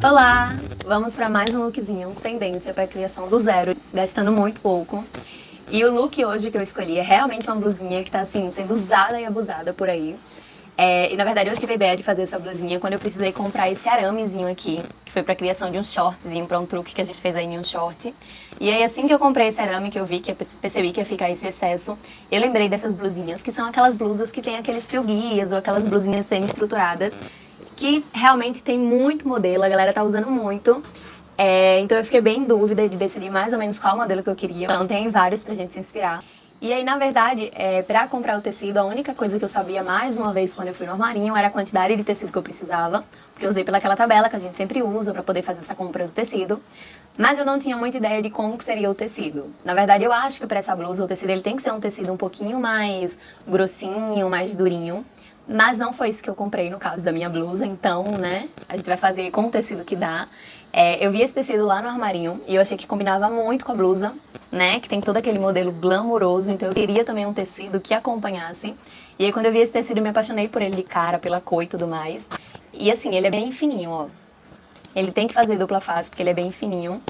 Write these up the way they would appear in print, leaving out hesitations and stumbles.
Olá! Vamos para mais um lookzinho, tendência para criação do zero, gastando muito pouco. E o look hoje que eu escolhi é realmente uma blusinha que tá assim, sendo usada e abusada por aí. E na verdade eu tive a ideia de fazer essa blusinha quando eu precisei comprar esse aramezinho aqui, que foi pra criação de um shortzinho, pra um truque que a gente fez aí em um short. E aí assim que eu comprei esse arame, que eu vi, que eu percebi que ia ficar esse excesso, eu lembrei dessas blusinhas, que são aquelas blusas que tem aqueles fio guias ou aquelas blusinhas semi-estruturadas, que realmente tem muito modelo, a galera tá usando muito. Então eu fiquei bem em dúvida de decidir mais ou menos qual modelo que eu queria. Então tem vários pra gente se inspirar. E aí, na verdade, pra comprar o tecido, a única coisa que eu sabia mais uma vez quando eu fui no armarinho era a quantidade de tecido que eu precisava, porque eu usei pelaquela tabela que a gente sempre usa pra poder fazer essa compra do tecido. Mas eu não tinha muita ideia de como que seria o tecido. Na verdade, eu acho que pra essa blusa o tecido ele tem que ser um tecido um pouquinho mais grossinho, mais durinho. Mas não foi isso que eu comprei no caso da minha blusa, então, né, a gente vai fazer com o tecido que dá. Eu vi esse tecido lá no armarinho e eu achei que combinava muito com a blusa, né, que tem todo aquele modelo glamouroso, então eu queria também um tecido que acompanhasse. E aí quando eu vi esse tecido eu me apaixonei por ele de cara, pela cor e tudo mais. E assim, ele é bem fininho, ó. Ele tem que fazer dupla face porque ele é bem fininho.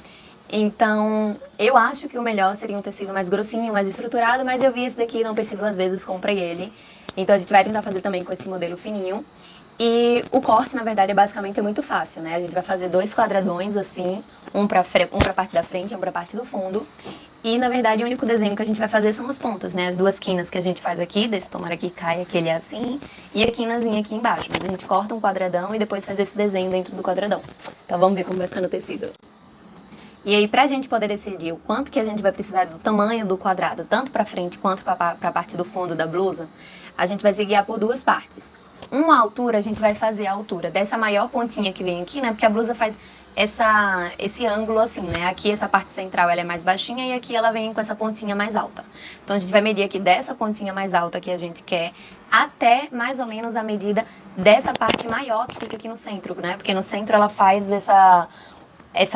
Então, eu acho que o melhor seria um tecido mais grossinho, mais estruturado, mas eu vi esse daqui, não pensei duas vezes, comprei ele. Então a gente vai tentar fazer também com esse modelo fininho. E o corte, na verdade, é muito fácil, né? A gente vai fazer dois quadradões assim, um pra parte da frente e um pra parte do fundo. E, na verdade, o único desenho que a gente vai fazer são as pontas, né? As duas quinas que a gente faz aqui, desse tomara que caia, que ele é assim, e a quinazinha aqui embaixo. Mas a gente corta um quadradão e depois faz esse desenho dentro do quadradão. Então vamos ver como vai ficar no tecido. E aí, pra gente poder decidir o quanto que a gente vai precisar do tamanho do quadrado, tanto pra frente quanto pra parte do fundo da blusa, a gente vai se guiar por duas partes. Uma altura, a gente vai fazer a altura dessa maior pontinha que vem aqui, né? Porque a blusa faz esse ângulo assim, né? Aqui essa parte central ela é mais baixinha e aqui ela vem com essa pontinha mais alta. Então a gente vai medir aqui dessa pontinha mais alta que a gente quer até mais ou menos a medida dessa parte maior que fica aqui no centro, né? Porque no centro ela faz essa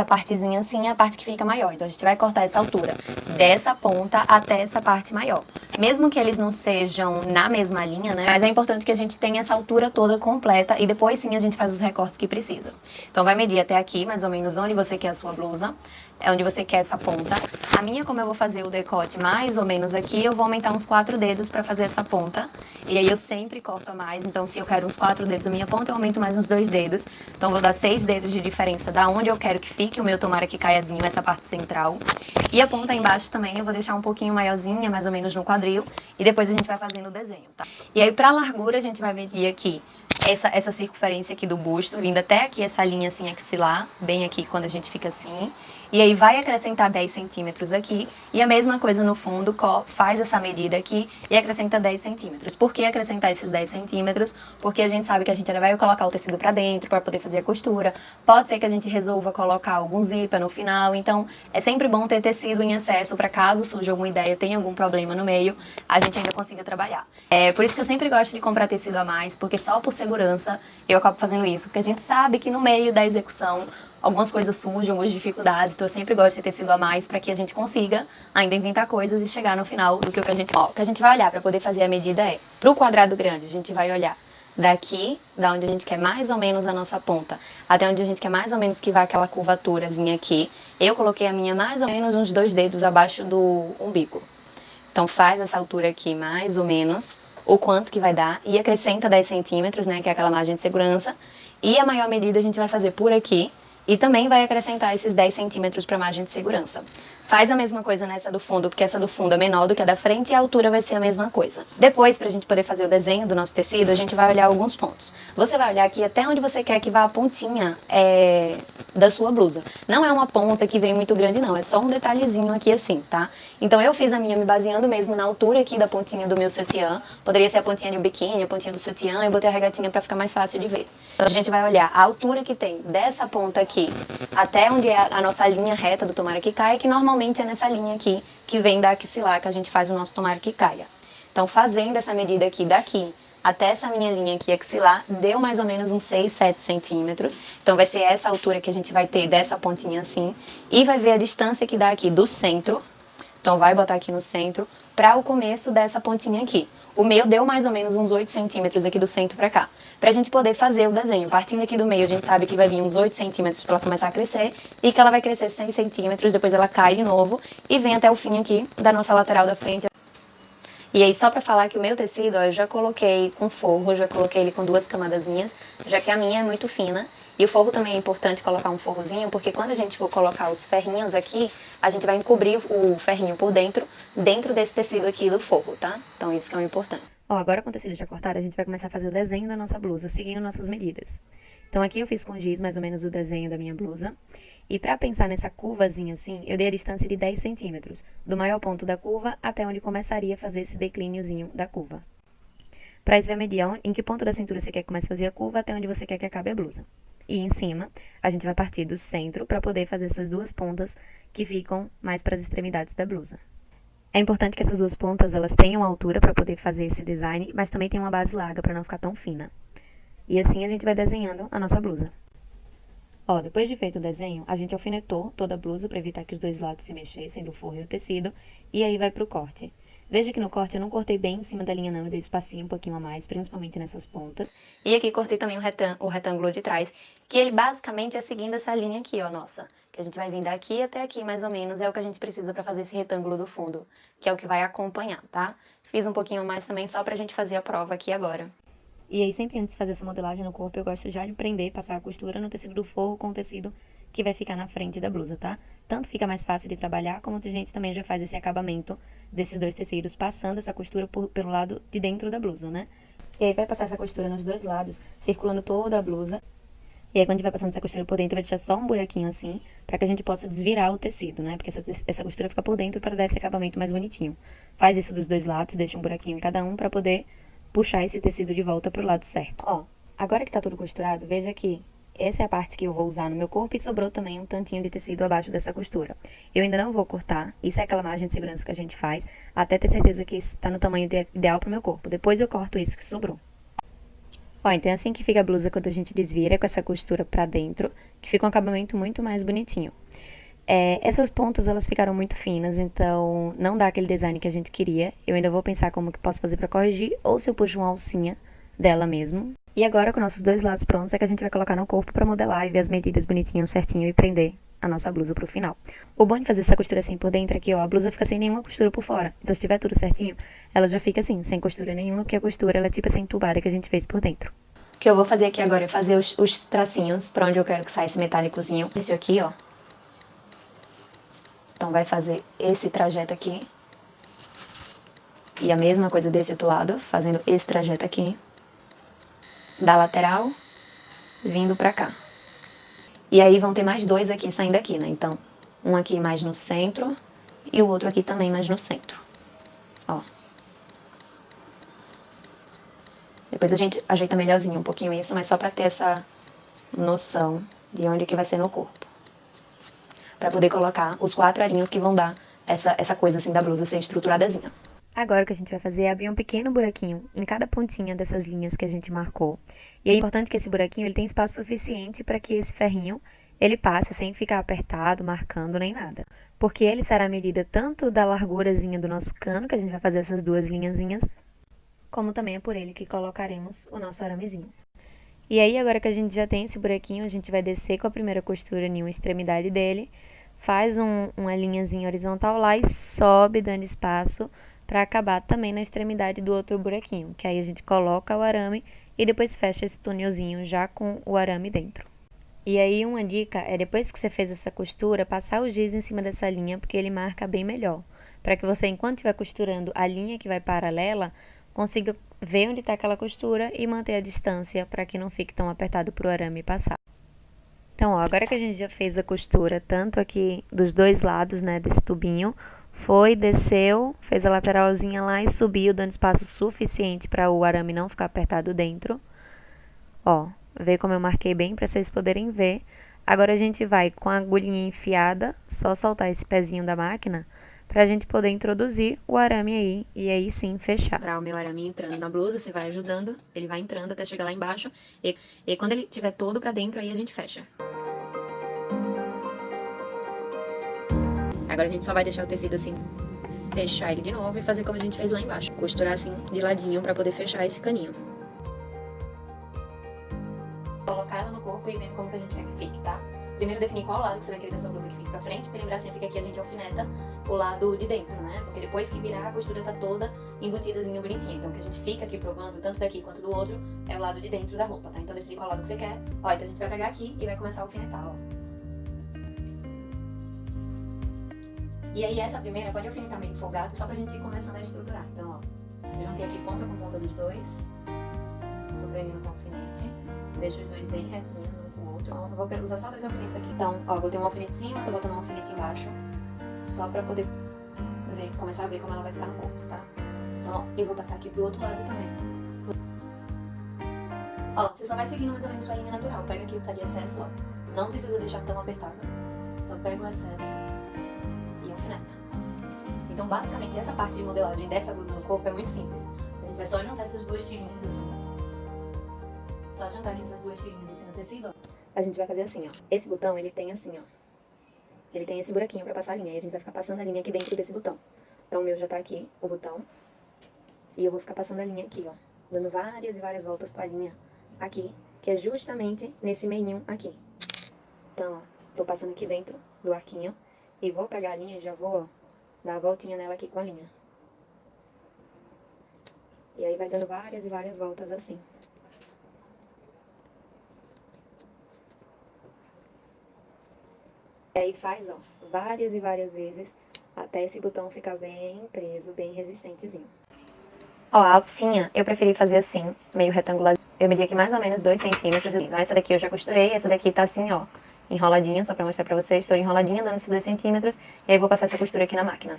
partezinha assim é a parte que fica maior. Então a gente vai cortar essa altura dessa ponta até essa parte maior. Mesmo que eles não sejam na mesma linha, né? Mas é importante que a gente tenha essa altura toda completa e depois sim a gente faz os recortes que precisa. Então vai medir até aqui, mais ou menos onde você quer a sua blusa, é onde você quer essa ponta. A minha, como eu vou fazer o decote mais ou menos aqui, eu vou aumentar uns 4 dedos pra fazer essa ponta. E aí eu sempre corto a mais, então se eu quero uns 4 dedos na minha ponta, eu aumento mais uns 2 dedos. Então vou dar 6 dedos de diferença da onde eu quero que fique o meu tomara que caiazinho, essa parte central. E a ponta embaixo também eu vou deixar um pouquinho maiorzinha, mais ou menos no quadril. E depois a gente vai fazendo o desenho, tá? E aí pra largura a gente vai medir aqui essa circunferência aqui do busto, vindo até aqui essa linha assim axilar, bem aqui quando a gente fica assim. E aí vai acrescentar 10 centímetros aqui, e a mesma coisa no fundo, faz essa medida aqui e acrescenta 10 centímetros. Por que acrescentar esses 10 centímetros? Porque a gente sabe que a gente ainda vai colocar o tecido pra dentro para poder fazer a costura. Pode ser que a gente resolva colocar algum zíper no final, então é sempre bom ter tecido em excesso para caso surja alguma ideia, tenha algum problema no meio, a gente ainda consiga trabalhar. Por isso que eu sempre gosto de comprar tecido a mais, porque só por segurança eu acabo fazendo isso, porque a gente sabe que no meio da execução algumas coisas surgem, algumas dificuldades, então eu sempre gosto de ter tecido a mais para que a gente consiga ainda inventar coisas e chegar no final do que a gente... o que a gente vai olhar para poder fazer a medida pro quadrado grande, a gente vai olhar daqui, da onde a gente quer mais ou menos a nossa ponta, até onde a gente quer mais ou menos que vá aquela curvaturazinha aqui. Eu coloquei a minha mais ou menos uns 2 dedos abaixo do umbigo. Então faz essa altura aqui mais ou menos, o quanto que vai dar, e acrescenta 10 centímetros, né, que é aquela margem de segurança, e a maior medida a gente vai fazer por aqui, e também vai acrescentar esses 10 centímetros para a margem de segurança. Faz a mesma coisa nessa do fundo, porque essa do fundo é menor do que a da frente e a altura vai ser a mesma coisa. Depois, para a gente poder fazer o desenho do nosso tecido, a gente vai olhar alguns pontos. Você vai olhar aqui até onde você quer que vá a pontinha da sua blusa. Não é uma ponta que vem muito grande não, é só um detalhezinho aqui assim, tá? Então eu fiz a minha me baseando mesmo na altura aqui da pontinha do meu sutiã. Poderia ser a pontinha de biquíni, a pontinha do sutiã, e botei a regatinha para ficar mais fácil de ver. Então a gente vai olhar a altura que tem dessa ponta aqui até onde é a nossa linha reta do tomara que caia, que normalmente é nessa linha aqui, que vem da axilar, que a gente faz o nosso tomara que caia. Então, fazendo essa medida aqui daqui até essa minha linha aqui axilar, deu mais ou menos uns 6, 7 centímetros. Então, vai ser essa altura que a gente vai ter dessa pontinha assim. E vai ver a distância que dá aqui do centro. Então, vai botar aqui no centro para o começo dessa pontinha aqui. O meu deu mais ou menos uns 8 centímetros aqui do centro pra cá. Pra gente poder fazer o desenho. Partindo aqui do meio, a gente sabe que vai vir uns 8 centímetros pra ela começar a crescer. E que ela vai crescer 6 centímetros, depois ela cai de novo. E vem até o fim aqui da nossa lateral da frente. E aí, só pra falar que o meu tecido, ó, eu já coloquei com forro, já coloquei ele com 2 camadazinhas, já que a minha é muito fina. E o forro também é importante colocar um forrozinho, porque quando a gente for colocar os ferrinhos aqui, a gente vai encobrir o ferrinho por dentro desse tecido aqui do forro, tá? Então isso que é o importante. Ó, agora com o tecido já cortado, a gente vai começar a fazer o desenho da nossa blusa, seguindo nossas medidas. Então aqui eu fiz com giz mais ou menos o desenho da minha blusa. E pra pensar nessa curvazinha assim, eu dei a distância de 10 centímetros, do maior ponto da curva até onde começaria a fazer esse declíniozinho da curva. Pra isso vai medir em que ponto da cintura você quer que comece a fazer a curva até onde você quer que acabe a blusa. E em cima, a gente vai partir do centro para poder fazer essas 2 pontas que ficam mais para as extremidades da blusa. É importante que essas 2 pontas elas tenham altura para poder fazer esse design, mas também tem uma base larga para não ficar tão fina. E assim a gente vai desenhando a nossa blusa. Ó, depois de feito o desenho, a gente alfinetou toda a blusa para evitar que os 2 lados se mexessem do forro e o tecido, e aí vai pro corte. Veja que no corte eu não cortei bem em cima da linha não, eu dei espacinho um pouquinho a mais, principalmente nessas pontas. E aqui cortei também o retângulo de trás, que ele basicamente é seguindo essa linha aqui, ó, nossa. Que a gente vai vir daqui até aqui, mais ou menos, é o que a gente precisa para fazer esse retângulo do fundo, que é o que vai acompanhar, tá? Fiz um pouquinho a mais também só pra gente fazer a prova aqui agora. E aí, sempre antes de fazer essa modelagem no corpo, eu gosto já de prender, passar a costura no tecido do forro com o tecido que vai ficar na frente da blusa, tá? Tanto fica mais fácil de trabalhar, como a gente também já faz esse acabamento desses 2 tecidos, passando essa costura pelo lado de dentro da blusa, né? E aí vai passar essa costura nos 2 lados, circulando toda a blusa. E aí, quando a gente vai passando essa costura por dentro, vai deixar só um buraquinho assim, pra que a gente possa desvirar o tecido, né? Porque essa costura fica por dentro para dar esse acabamento mais bonitinho. Faz isso dos 2 lados, deixa um buraquinho em cada um pra poder puxar esse tecido de volta pro lado certo. Ó, agora que tá tudo costurado, veja que essa é a parte que eu vou usar no meu corpo e sobrou também um tantinho de tecido abaixo dessa costura. Eu ainda não vou cortar, isso é aquela margem de segurança que a gente faz, até ter certeza que está no tamanho ideal pro meu corpo. Depois eu corto isso que sobrou. Ó, então é assim que fica a blusa quando a gente desvira com essa costura pra dentro, que fica um acabamento muito mais bonitinho. Essas pontas, elas ficaram muito finas, então não dá aquele design que a gente queria. Eu ainda vou pensar como que posso fazer pra corrigir, ou se eu puxo uma alcinha dela mesmo. E agora, com nossos 2 lados prontos, é que a gente vai colocar no corpo pra modelar e ver as medidas bonitinho, certinho e prender a nossa blusa pro final. O bom de fazer essa costura assim por dentro é que, ó, a blusa fica sem nenhuma costura por fora. Então, se tiver tudo certinho, ela já fica assim, sem costura nenhuma, porque a costura, ela é tipo essa entubada que a gente fez por dentro. O que eu vou fazer aqui agora é fazer os tracinhos pra onde eu quero que saia esse metálicozinho. Esse aqui, ó. Então, vai fazer esse trajeto aqui. E a mesma coisa desse outro lado, fazendo esse trajeto aqui. Da lateral, vindo pra cá. E aí vão ter mais 2 aqui saindo aqui, né? Então, um aqui mais no centro e o outro aqui também mais no centro. Ó. Depois a gente ajeita melhorzinho um pouquinho isso, mas só pra ter essa noção de onde que vai ser no corpo. Pra poder colocar os 4 arinhos que vão dar essa coisa assim da blusa ser estruturadazinha. Agora o que a gente vai fazer é abrir um pequeno buraquinho em cada pontinha dessas linhas que a gente marcou. E é importante que esse buraquinho ele tenha espaço suficiente para que esse ferrinho ele passe sem ficar apertado, marcando nem nada. Porque ele será a medida tanto da largurazinha do nosso cano, que a gente vai fazer essas 2 linhazinhas, como também é por ele que colocaremos o nosso aramezinho. E aí, agora que a gente já tem esse buraquinho, a gente vai descer com a primeira costura em uma extremidade dele, faz uma linhazinha horizontal lá e sobe dando espaço para acabar também na extremidade do outro buraquinho, que aí a gente coloca o arame e depois fecha esse túnelzinho já com o arame dentro. E aí, uma dica é, depois que você fez essa costura, passar o giz em cima dessa linha, porque ele marca bem melhor. Para que você, enquanto estiver costurando a linha que vai paralela, consiga ver onde está aquela costura e manter a distância para que não fique tão apertado para o arame passar. Então, ó, agora que a gente já fez a costura, tanto aqui dos 2 lados, né, desse tubinho, foi, desceu, fez a lateralzinha lá e subiu, dando espaço suficiente para o arame não ficar apertado dentro. Ó, vê como eu marquei bem para vocês poderem ver. Agora a gente vai com a agulhinha enfiada, só soltar esse pezinho da máquina, pra gente poder introduzir o arame aí, e aí sim fechar. Pra o meu arame entrando na blusa, você vai ajudando, ele vai entrando até chegar lá embaixo, e quando ele tiver todo pra dentro, aí a gente fecha. Agora a gente só vai deixar o tecido assim, fechar ele de novo e fazer como a gente fez lá embaixo. Costurar assim de ladinho pra poder fechar esse caninho. Colocar ela no corpo e ver como que a gente quer que fique, tá? Primeiro definir qual lado que você vai querer da sua blusa que fique pra frente, pra lembrar sempre que aqui a gente alfineta o lado de dentro, né? Porque depois que virar, a costura tá toda embutidazinha, bonitinha. Então o que a gente fica aqui provando, tanto daqui quanto do outro, é o lado de dentro da roupa, tá? Então decide qual lado que você quer. Ó, então a gente vai pegar aqui e vai começar a alfinetar, ó. E aí essa primeira pode alfinetar meio folgado, só pra gente ir começando a estruturar. Então, ó, juntei aqui ponta com ponta dos dois. Tô prendendo com alfinete. Deixo os dois bem retinhos um com o outro. Ó, vou usar só 2 alfinetes aqui. Então, ó, botei um alfinete em cima, tô botando um alfinete embaixo. Só pra poder ver, começar a ver como ela vai ficar no corpo, tá? Então, ó, eu vou passar aqui pro outro lado também. Ó, você só vai seguindo mais ou menos sua linha natural. Pega aqui o que tá de excesso, ó. Não precisa deixar tão apertada. Só pega o excesso e alfineta. Então, basicamente, essa parte de modelagem dessa blusa no corpo é muito simples. A gente vai só juntar essas 2 tirinhas assim. Só juntar aqui essas 2 tirinhas assim no tecido, ó. A gente vai fazer assim, ó. Esse botão, ele tem assim, ó. Ele tem esse buraquinho pra passar a linha. E a gente vai ficar passando a linha aqui dentro desse botão. Então, o meu já tá aqui, o botão. E eu vou ficar passando a linha aqui, ó. Dando várias e várias voltas com a linha aqui. Que é justamente nesse meinho aqui. Então, ó. Tô passando aqui dentro do arquinho. E vou pegar a linha e já vou, ó, dar a voltinha nela aqui com a linha. E aí vai dando várias e várias voltas assim. E aí faz, ó, várias e várias vezes, até esse botão ficar bem preso, bem resistentezinho. Ó, a alcinha eu preferi fazer assim, meio retangular. Eu medi aqui mais ou menos 2 centímetros. Essa daqui eu já costurei, essa daqui tá assim, ó, enroladinha, só pra mostrar pra vocês. Tô enroladinha, dando esses 2 centímetros. E aí vou passar essa costura aqui na máquina.